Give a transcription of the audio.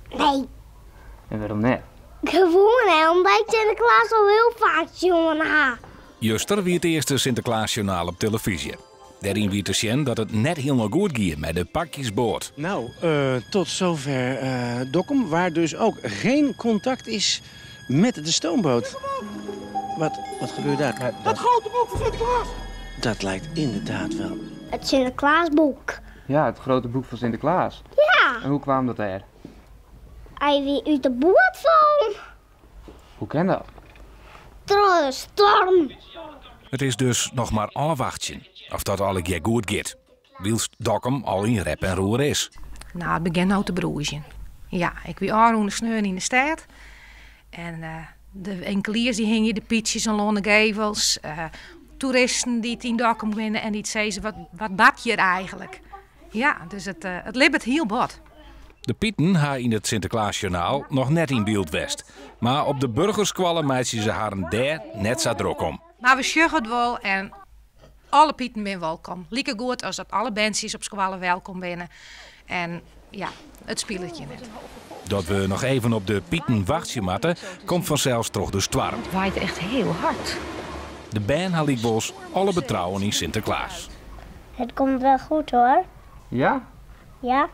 Nee. En waarom net? Gewoon hè, omdat ik Sinterklaas al heel vaak jongen ha. Juster wie het eerste Sinterklaasjournaal op televisie. Daarin wie te zien dat het net helemaal goed ging met de pakjesboot. Nou, tot zover Dokkum, waar dus ook geen contact is met de stoomboot. Wat gebeurt daar? Dat grote boek van Sinterklaas! Dat lijkt inderdaad wel. Het Sinterklaasboek. Ja, het grote boek van Sinterklaas. Ja. En hoe kwam dat er? Hij weer uit de boot van. Hoe kan dat? Door de storm. Het is dus nog maar afwachten of dat al een keer goed gaat. Wielst Dokkum al in rep en roer is. Nou, het begint nou te broeien. Ja, ik wie aanroende sneur in de stad. En de enkeliers die hingen de pietjes en londe gevels. Toeristen die het in Dokkum winnen en die zeiden, wat bad je er eigenlijk? Ja, dus het libbert heel bot. De Pieten haar in het Sinterklaasjournaal nog net in beeld west. Maar op de burgerskwallen meiden ze haar daar net zo druk om. Maar we sjuggen het wel en alle Pieten zijn welkom. Lieke goed als dat alle bandjes op squallen welkom binnen. En ja, het spielertje net. Dat we nog even op de Pieten wachtje matten, komt vanzelfs toch de storm. Het waait echt heel hard. De band had ik bos alle betrouwen in Sinterklaas. Het komt wel goed hoor. Ja? Ja.